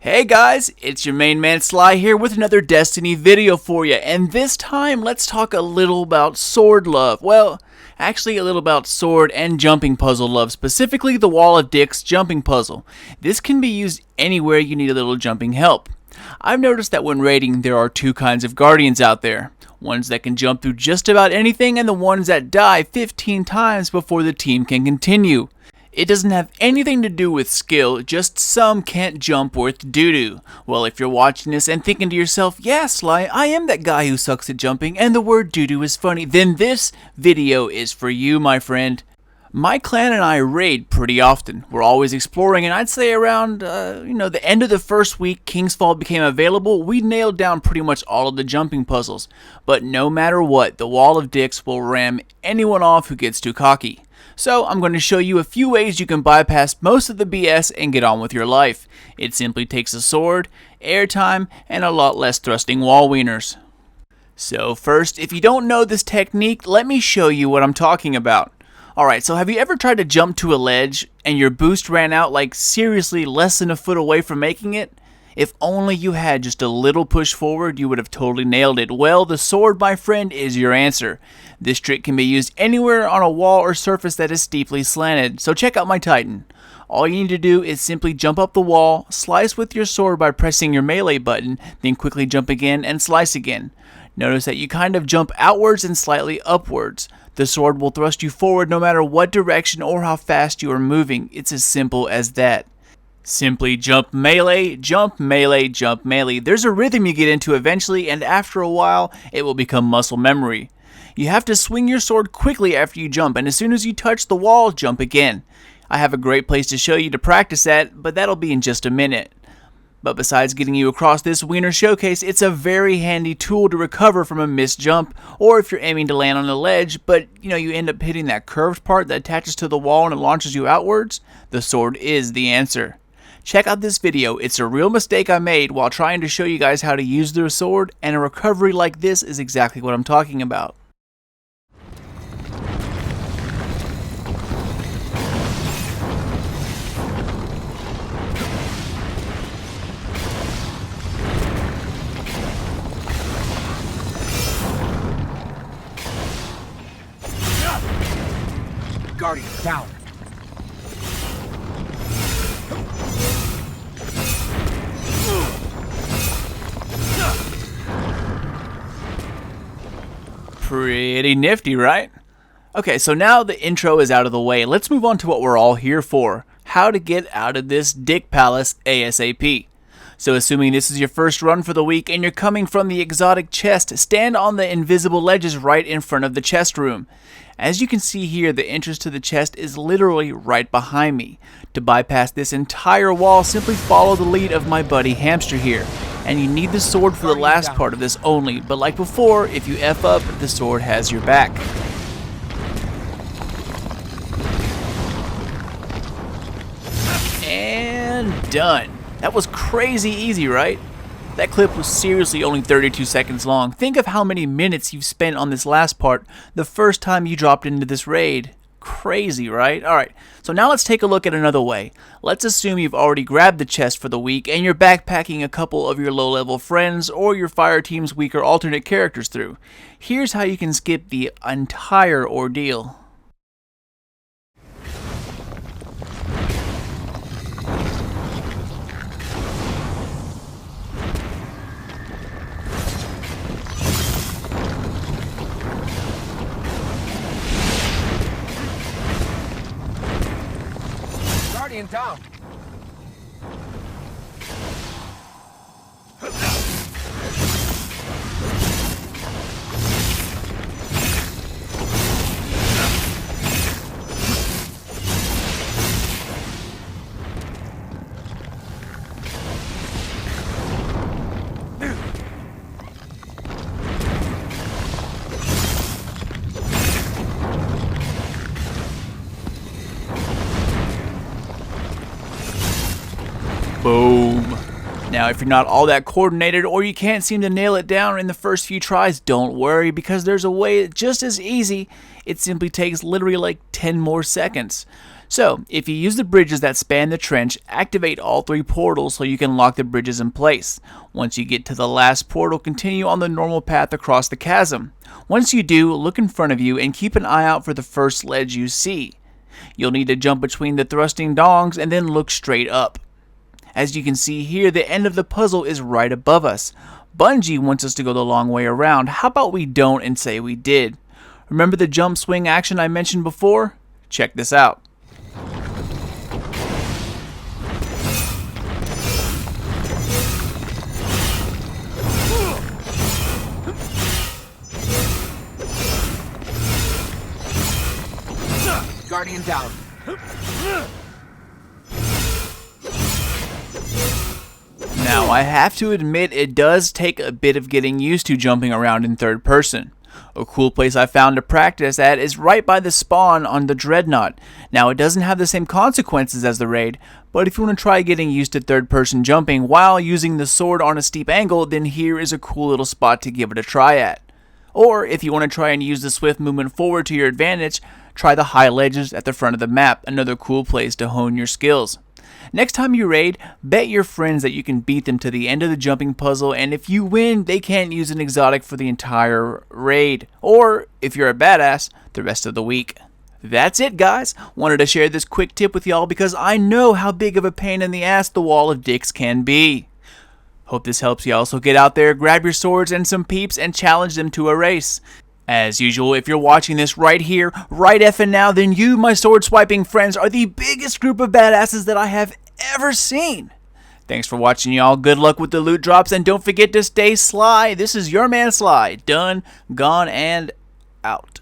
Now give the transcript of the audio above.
Hey guys, it's your main man Sly here with another Destiny video for you, and this time let's talk a little about sword love. Well, actually a little about sword and jumping puzzle love, specifically the Wall of Dicks jumping puzzle. This can be used anywhere you need a little jumping help. I've noticed that when raiding there are two kinds of guardians out there. Ones that can jump through just about anything and the ones that die 15 times before the team can continue. It doesn't have anything to do with skill, just some can't jump worth doo-doo. Well, if you're watching this and thinking to yourself, yeah Sly, I am that guy who sucks at jumping and the word doo-doo is funny, then this video is for you, my friend. My clan and I raid pretty often. We're always exploring, and I'd say around, the end of the first week King's Fall became available, we nailed down pretty much all of the jumping puzzles. But no matter what, the Wall of Dicks will ram anyone off who gets too cocky. So I'm going to show you a few ways you can bypass most of the BS and get on with your life. It simply takes a sword, airtime, and a lot less thrusting wall wieners. So first, if you don't know this technique, let me show you what I'm talking about. Alright, so have you ever tried to jump to a ledge and your boost ran out like seriously less than a foot away from making it? If only you had just a little push forward, you would have totally nailed it. Well, the sword, my friend, is your answer. This trick can be used anywhere on a wall or surface that is steeply slanted, so check out my Titan. All you need to do is simply jump up the wall, slice with your sword by pressing your melee button, then quickly jump again and slice again. Notice that you kind of jump outwards and slightly upwards. The sword will thrust you forward no matter what direction or how fast you are moving. It's as simple as that. Simply jump melee, jump melee, jump melee. There's a rhythm you get into eventually, and after a while, it will become muscle memory. You have to swing your sword quickly after you jump, and as soon as you touch the wall, jump again. I have a great place to show you to practice that, but that'll be in just a minute. But besides getting you across this wiener showcase, it's a very handy tool to recover from a missed jump, or if you're aiming to land on a ledge, but you end up hitting that curved part that attaches to the wall and it launches you outwards, the sword is the answer. Check out this video. It's a real mistake I made while trying to show you guys how to use their sword, and a recovery like this is exactly what I'm talking about. Guardian down. Pretty nifty, right? Okay, so now the intro is out of the way. Let's move on to what we're all here for. How to get out of this dick palace ASAP. So assuming this is your first run for the week and you're coming from the exotic chest, stand on the invisible ledges right in front of the chest room. As you can see here, the entrance to the chest is literally right behind me. To bypass this entire wall, simply follow the lead of my buddy Hamster here. And you need the sword for the last part of this only, but like before, if you F up, the sword has your back. And done. That was crazy easy, right? That clip was seriously only 32 seconds long. Think of how many minutes you've spent on this last part the first time you dropped into this raid. Crazy, right? Alright, so now let's take a look at another way. Let's assume you've already grabbed the chest for the week and you're backpacking a couple of your low-level friends or your fire team's weaker alternate characters through. Here's how you can skip the entire ordeal. Guardian down. Boom. Now, if you're not all that coordinated or you can't seem to nail it down in the first few tries, don't worry, because there's a way just as easy. It simply takes literally like 10 more seconds. So, if you use the bridges that span the trench, activate all 3 portals so you can lock the bridges in place. Once you get to the last portal, continue on the normal path across the chasm. Once you do, look in front of you and keep an eye out for the first ledge you see. You'll need to jump between the thrusting dongs and then look straight up. As you can see here, the end of the puzzle is right above us. Bungie wants us to go the long way around. How about we don't and say we did? Remember the jump swing action I mentioned before? Check this out. Guardian down. Now, I have to admit it does take a bit of getting used to jumping around in third person. A cool place I found to practice at is right by the spawn on the Dreadnought. Now, it doesn't have the same consequences as the raid, but if you want to try getting used to third person jumping while using the sword on a steep angle, then here is a cool little spot to give it a try at. Or, if you want to try and use the swift movement forward to your advantage, try the high ledges at the front of the map, another cool place to hone your skills. Next time you raid, bet your friends that you can beat them to the end of the jumping puzzle, and if you win, they can't use an exotic for the entire raid. Or, if you're a badass, the rest of the week. That's it, guys. Wanted to share this quick tip with y'all because I know how big of a pain in the ass the wall of dicks can be. Hope this helps you also get out there, grab your swords and some peeps, and challenge them to a race. As usual, if you're watching this right here, right effing now, then you, my sword-swiping friends, are the biggest group of badasses that I have ever seen. Thanks for watching, y'all. Good luck with the loot drops, and don't forget to stay sly. This is your man Sly. Done, gone, and out.